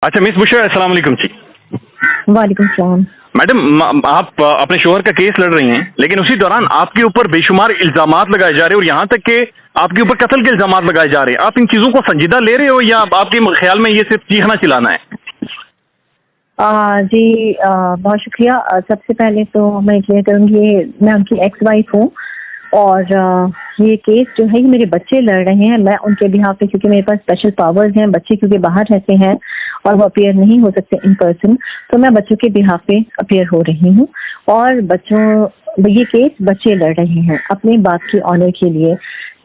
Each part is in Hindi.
अच्छा मिस बुशरा, अस्सलाम वालेकुम जी। वालेकुम सलाम। मैडम, आप अपने शोहर का केस लड़ रही हैं, लेकिन उसी दौरान आपके ऊपर बेशुमार इल्जामात लगाए जा रहे हैं और यहाँ तक कि आपके ऊपर कत्ल के इल्जामात लगाए जा रहे हैं। आप इन चीजों को संजीदा ले रहे हो या आपके ख्याल में ये सिर्फ चीखना चिल्लाना है? जी, बहुत शुक्रिया। सबसे पहले तो मैं क्लियर करूँगी, मैं उनकी एक्स वाइफ हूँ और ये केस जो है ये मेरे बच्चे लड़ रहे हैं। मैं उनके बिहाफ पे, क्योंकि मेरे पास स्पेशल पावर्स हैं, बच्चे क्योंकि बाहर रहते हैं और वो अपीयर नहीं हो सकते इन पर्सन, तो मैं बच्चों के बिहाफ पे अपीयर हो रही हूँ और ये केस बच्चे लड़ रहे हैं अपने बाप की ऑनर के लिए।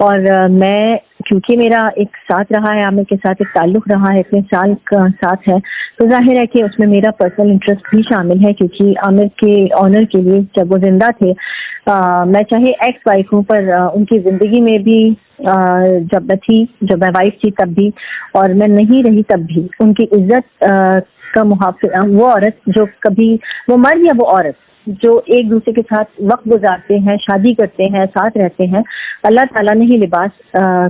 और मैं, क्योंकि मेरा एक साथ रहा है, आमिर के साथ एक ताल्लुक रहा है, इतने साल का साथ है, तो जाहिर है कि उसमें मेरा पर्सनल इंटरेस्ट भी शामिल है, क्योंकि आमिर के ऑनर के लिए जब वो जिंदा थे, मैं चाहे एक्स वाइफ हूँ पर उनकी जिंदगी में भी, जब मैं वाइफ थी तब भी और मैं नहीं रही तब भी, उनकी इज्जत का मुहाफिज, वो औरत जो कभी, वो मर्द या वो औरत जो एक दूसरे के साथ वक्त गुजारते हैं, शादी करते हैं, साथ रहते हैं, अल्लाह ताला ने ही लिबास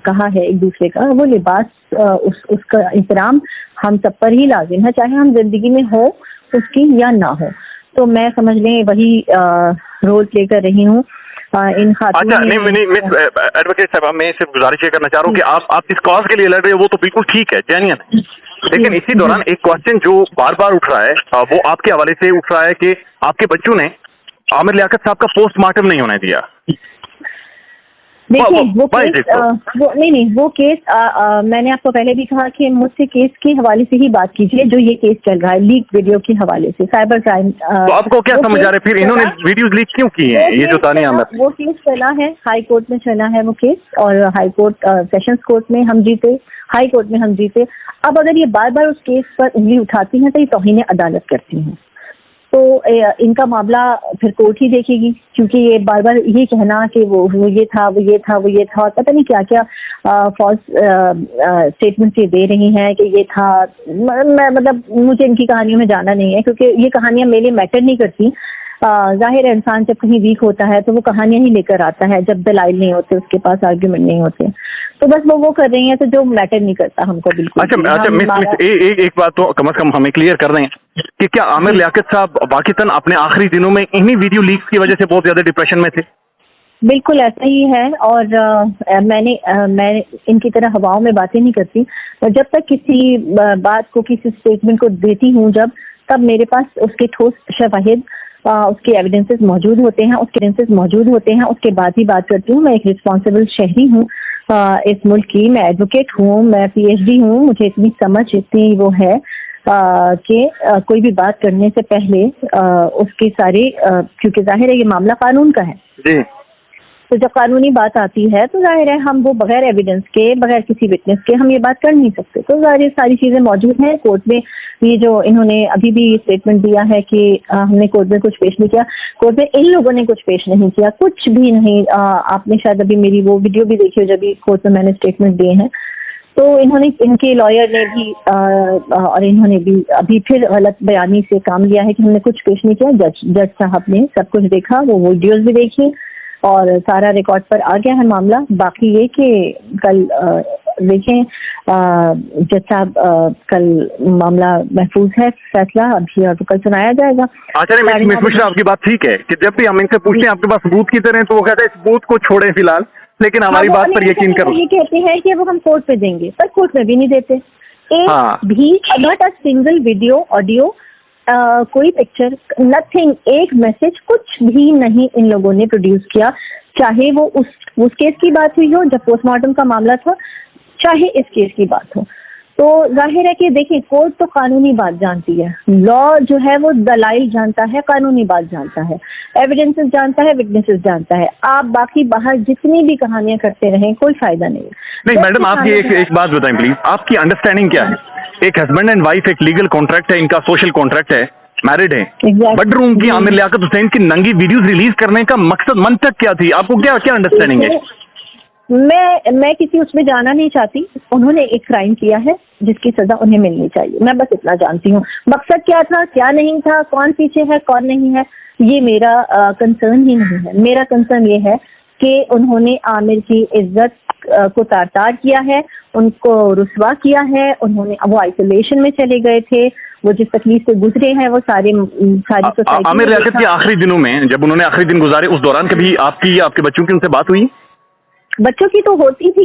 कहा है एक दूसरे का, वो लिबास, उसका एहतराम हम सब पर ही लाजिम है, चाहे हम जिंदगी में हो उसकी या ना हो। तो मैं समझ लें वही रोल प्ले कर रही हूँ इन खातून। अच्छा, नहीं मिस एडवोकेट साहब, मैं सिर्फ गुजारिश ये करना चाह रहा हूँ कि आप जिस कॉज के लिए लड़ रहे हो वो तो बिल्कुल ठीक है, जेन्युइन है, लेकिन इसी दौरान एक क्वेश्चन जो बार बार उठ रहा है वो आपके हवाले से उठ रहा है कि आपके बच्चों ने आमिर लियाकत साहब का पोस्टमार्टम नहीं होने दिया। देखिए वो केस मैंने आपको पहले भी कहा कि मुझसे केस के हवाले से ही बात कीजिए, जो ये केस चल रहा है लीक वीडियो के हवाले से, साइबर क्राइम। तो आपको क्या समझ आ रहा है फिर इन्होंने वीडियोस लीक क्यों की हैं? ये जो तानिया अहमद, वो केस चला है हाई कोर्ट में, चला है वो केस, और हाई कोर्ट, सेशंस कोर्ट में हम जीते, हाई कोर्ट में हम जीते। अब अगर ये बार बार उस केस पर उंगली उठाती हैं तो ये तौहीन अदालत करती हैं, तो इनका मामला फिर कोर्ट ही देखेगी, क्योंकि ये बार बार ये कहना कि वो ये था, वो ये था, वो ये था, और पता नहीं क्या क्या फॉल्स स्टेटमेंट ये दे रही हैं कि ये था। मतलब मुझे इनकी कहानियों में जाना नहीं है, क्योंकि ये कहानियां मेरे मैटर नहीं करती। जाहिर है इंसान जब कहीं वीक होता है तो वो कहानियां ही लेकर आता है, जब दलाइल नहीं होते उसके पास, आर्ग्यूमेंट नहीं होते, तो बस वो कर रही हैं, तो जो मैटर नहीं करता हमको बिल्कुल। अच्छा मिस एक बात तो कम से कम हमें क्लियर कर दें कि क्या आमिर लियाकत साहब वाकईतन अपने आखिरी दिनों में इन्हीं वीडियो लीक्स की वजह से बहुत ज्यादा डिप्रेशन में थे? बिल्कुल ऐसा ही है, और मैं इनकी तरह हवाओं में बातें नहीं करती। जब तक किसी बात को, किसी स्टेटमेंट को देती हूँ तब मेरे पास उसके ठोस शवाहिद, उसके एविडेंसेस मौजूद होते हैं, उसके बाद ही बात करती हूँ। मैं एक रिस्पॉन्सिबल शहरी हूँ इस मुल्क की, मैं एडवोकेट हूँ, मैं PhD हूँ, मुझे इतनी समझ, इतनी वो है कि कोई भी बात करने से पहले उसके सारे, क्योंकि जाहिर है ये मामला कानून का है जी, तो जब कानूनी बात आती है तो जाहिर है हम वो बगैर एविडेंस के, बगैर किसी विटनेस के हम ये बात कर नहीं सकते। तो जाहिर सारी चीजें मौजूद हैं कोर्ट में। ये जो इन्होंने अभी भी स्टेटमेंट दिया है कि हमने कोर्ट में कुछ पेश नहीं किया, कोर्ट में इन लोगों ने कुछ पेश नहीं किया, कुछ भी नहीं। आपने शायद अभी मेरी वो वीडियो भी देखी हो जब भी कोर्ट में मैंने स्टेटमेंट दिए हैं, तो इन्होंने, इनके लॉयर ने भी और इन्होंने भी अभी फिर गलत बयानी से काम लिया है कि हमने कुछ पेश नहीं किया। जज साहब ने सब कुछ देखा, वो वीडियोस भी देखी और सारा रिकॉर्ड पर आ गया है मामला। बाकी ये कि कल देखें जज साहब, कल मामला महफूज है, फैसला अभी और तो कल सुनाया जाएगा। अच्छा मिस बुशरा, आपकी बात ठीक है कि जब भी हम इनसे पूछते हैं आपके पास सबूत की तरह, तो वो कहते हैं सबूत को छोड़े फिलहाल, लेकिन हमारी बात पर यकीन करो। ये कहते हैं कि वो हम कोर्ट पे देंगे, पर कोर्ट में भी नहीं देते। भी not a single video, audio, कोई पिक्चर, नथिंग, एक मैसेज, कुछ भी नहीं इन लोगों ने प्रोड्यूस किया। चाहे वो उस केस की बात हुई हो जब पोस्टमार्टम का मामला था, चाहे इस केस की बात हो, तो जाहिर है कि देखिए कोर्ट तो कानूनी बात जानती है, लॉ जो है वो दलाइल जानता है, कानूनी बात जानता है, एविडेंसेस जानता है, विटनेसेस जानता है। आप बाकी बाहर जितनी भी कहानियां करते रहें कोई फायदा नहीं। मैडम, आपकी एक बात बताएं प्लीज, आपकी अंडरस्टैंडिंग क्या है? एक हस्बैंड एंड वाइफ, एक लीगल कॉन्ट्रैक्ट है, इनका सोशल कॉन्ट्रैक्ट है, मैरिड है, बेडरूम की आमिर लियाकत हुसैन की नंगी वीडियोस रिलीज करने का मकसद, मंतक क्या थी? आपको क्या अंडरस्टैंडिंग है? मैं किसी उसमें जाना नहीं चाहती। उन्होंने एक क्राइम किया है जिसकी सजा उन्हें मिलनी चाहिए, मैं बस इतना जानती हूँ। मकसद क्या था, क्या नहीं था, कौन पीछे है, कौन नहीं है, ये मेरा कंसर्न ही नहीं है। मेरा कंसर्न ये है कि उन्होंने आमिर की इज्जत को तार किया है, उनको रुस्वा किया है, उन्होंने वो आइसोलेशन में चले गए थे, वो जिस तकलीफ से गुजरे हैं वो सारी सोसाइटी। आमिर लियाकत के आखिरी दिनों में जब उन्होंने आखिरी दिन गुजारे उस दौरान कभी आपकी या आपके बच्चों की उनसे बात हुई? बच्चों की तो होती थी,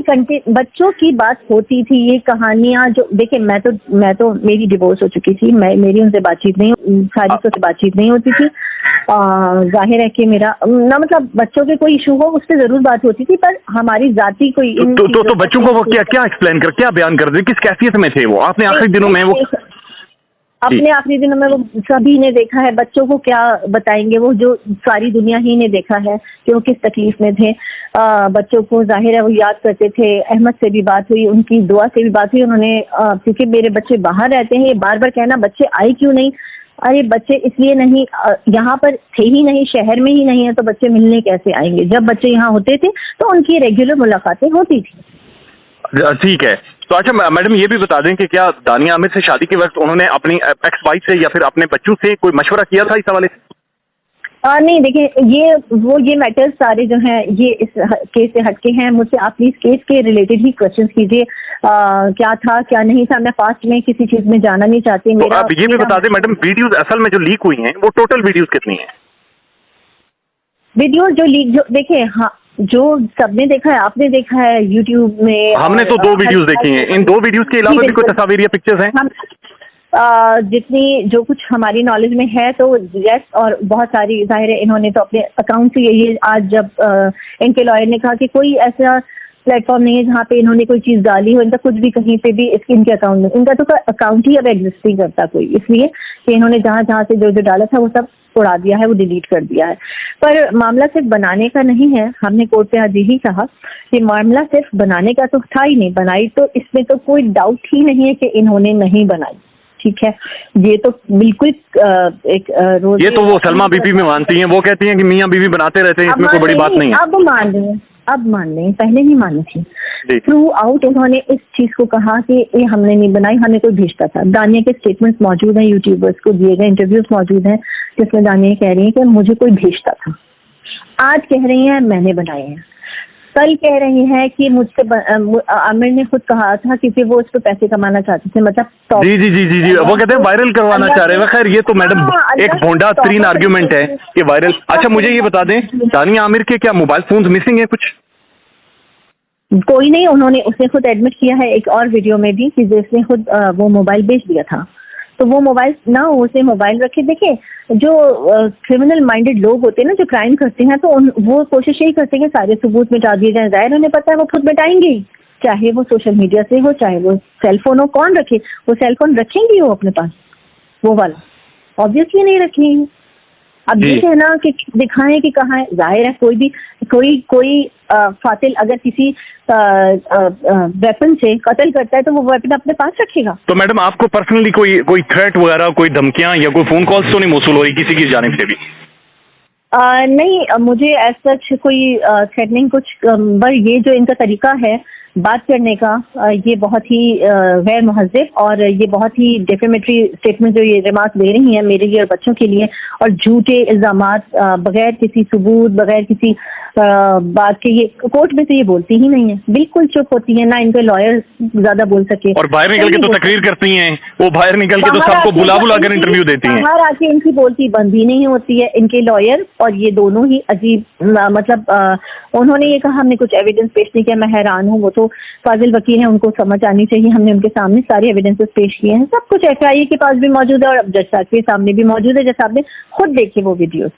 बच्चों की बात होती थी। ये कहानियां जो देखिए, मैं तो मेरी डिवोर्स हो चुकी थी, मेरी उनसे बातचीत नहीं, सारिका से बातचीत नहीं होती थी। जाहिर है कि मेरा ना मतलब बच्चों के कोई इशू हो उस पर जरूर बात होती थी, पर हमारी जाति कोई तो बच्चों को वो क्या एक्सप्लेन कर, क्या बयान कर दे, किस कैफियत में थे वो आपने आखिरी दिनों में? वो अपने आखिरी दिनों में वो सभी ने देखा है, बच्चों को क्या बताएंगे, वो जो सारी दुनिया ही ने देखा है कि वो किस तकलीफ में थे। बच्चों को जाहिर है वो याद करते थे। अहमद से भी बात हुई, उनकी दुआ से भी बात हुई। उन्होंने क्योंकि मेरे बच्चे बाहर रहते हैं, ये बार बार कहना बच्चे आए क्यों नहीं, अरे बच्चे इसलिए नहीं, यहाँ पर थे ही नहीं, शहर में ही नहीं है, तो बच्चे मिलने कैसे आएंगे। जब बच्चे यहाँ होते थे तो उनकी रेगुलर मुलाकातें होती थी। ठीक है। तो अच्छा मैडम ये भी बता दें कि क्या दानिया आमिर से शादी के वक्त उन्होंने अपनी एक्स वाइफ से या फिर अपने बच्चों से कोई मशवरा किया था इस हवाले से? नहीं, देखिए ये मैटर्स सारे जो हैं ये इस केस से हटके हैं। मुझसे आप प्लीज केस के रिलेटेड ही क्वेश्चंस कीजिए, क्या था क्या नहीं था। मैं फास्ट में किसी चीज में जाना नहीं चाहती। तो आप ये भी बता दें मैडम, वीडियोस असल में जो लीक हुई हैं वो टोटल वीडियोस कितनी हैं? वीडियो जो लीक, जो देखिए, हाँ, जो सबने देखा है, आपने देखा है यूट्यूब में। हमने तो 2 वीडियोस देखी हैं। इन 2 वीडियोस के अलावा भी कोई तस्वीर या पिक्चर्स हैं? जितनी जो कुछ हमारी नॉलेज में है तो यस, और बहुत सारी जाहिर है इन्होंने तो अपने अकाउंट से ये आज जब इनके लॉयर ने कहा कि कोई ऐसा प्लेटफॉर्म नहीं है जहाँ पे इन्होंने कोई चीज डाली हो, इनका कुछ भी कहीं पे भी इनके अकाउंट में, इनका तो अकाउंट ही अब एग्जिस्ट नहीं करता कोई, इसलिए कि इन्होंने जहाँ जहाँ से जो डाला था वो सब उड़ा दिया है, वो डिलीट कर दिया है। पर मामला सिर्फ बनाने का नहीं है। हमने कोर्ट पे आज यही कहा कि मामला सिर्फ बनाने का तो था ही नहीं, बनाई तो इसमें तो कोई डाउट ही नहीं है कि इन्होंने नहीं बनाई। ठीक है, ये तो बिल्कुल एक रोज ये तो वो सलमा बीबी में मानती हैं, वो कहती हैं कि मियां बीवी बनाते रहते हैं, इसमें कोई बड़ी बात नहीं है। अब मान रहे हैं, अब मान लें, पहले नहीं मानी थी। थ्रू आउट इन्होंने इस चीज को कहा कि ये हमने नहीं बनाई, हमें कोई भेजता था। दानिया के स्टेटमेंट्स मौजूद हैं, यूट्यूबर्स को दिए गए इंटरव्यूज मौजूद हैं जिसमें दानिया कह रही है कि मुझे कोई भेजता था। आज कह रही हैं मैंने बनाए हैं, कल कह रही हैं कि मुझसे आमिर ने खुद कहा था क्योंकि वो उस पर पैसे कमाना चाहते थे, मतलब जी वो कहते हैं वायरल करवाना चाह रहे हैं। खैर ये तो मैडम एक भोंडा तरीन आर्ग्यूमेंट है कि वायरल। अच्छा मुझे ये बता दें, दानिया आमिर के क्या मोबाइल फोन मिसिंग है कुछ? कोई नहीं, उसने खुद एडमिट किया है एक और वीडियो में भी कि जिसने खुद वो मोबाइल बेच दिया था। तो वो मोबाइल ना, उसे मोबाइल रखे। देखिए, जो क्रिमिनल माइंडेड लोग होते हैं ना, जो क्राइम करते हैं, तो वो कोशिश यही करते हैं कि सारे सबूत मिटा दिए जाए। जाहिर उन्हें पता है वो खुद मिटाएंगे, चाहे वो सोशल मीडिया से हो, चाहे वो सेलफोन हो। कौन रखे वो सेलफोन? रखेंगी वो अपने पास वो वाला? ऑब्वियसली नहीं रखेंगे। अब ये कहना कि दिखाएं कि कहाँ है, जाहिर है कोई फातिल अगर किसी वेपन से कत्ल करता है तो वो वेपन अपने पास रखेगा। तो मैडम आपको पर्सनली कोई थ्रेट वगैरह, कोई धमकियां या कोई फोन कॉल्स तो नहीं मौसूल हो रही किसी की जानिब से भी? नहीं, मुझे ऐसा कोई थ्रेटनिंग कुछ, पर ये जो इनका तरीका है बात करने का, ये बहुत ही गैर महज़िब और ये बहुत ही डेफेमेटरी स्टेटमेंट जो ये रिमार्क दे रही हैं मेरे लिए और बच्चों के लिए, और झूठे इल्जामात बगैर किसी सबूत, बगैर किसी बात के ये कोर्ट में तो ये बोलती ही नहीं है, बिल्कुल चुप होती है, ना इनके लॉयर ज्यादा बोल सके। और बाहर निकल के तो तकरीर करती हैं, वो बाहर निकल के तो सबको बुला कर इंटरव्यू देती हैं। बाहर आके इनकी बोलती बंद ही नहीं होती है, इनके लॉयर और ये दोनों ही अजीब, मतलब उन्होंने ये कहा हमने कुछ एविडेंस पेश नहीं किया। मैं हैरान हूँ, वो तो फाजिल वकील हैं, उनको समझ आनी चाहिए। हमने उनके सामने सारे एविडेंसेस पेश किए हैं, सब कुछ FIA के पास भी मौजूद है और अब जज साहब के सामने भी मौजूद है। जज साहब ने खुद देखे वो वीडियोस।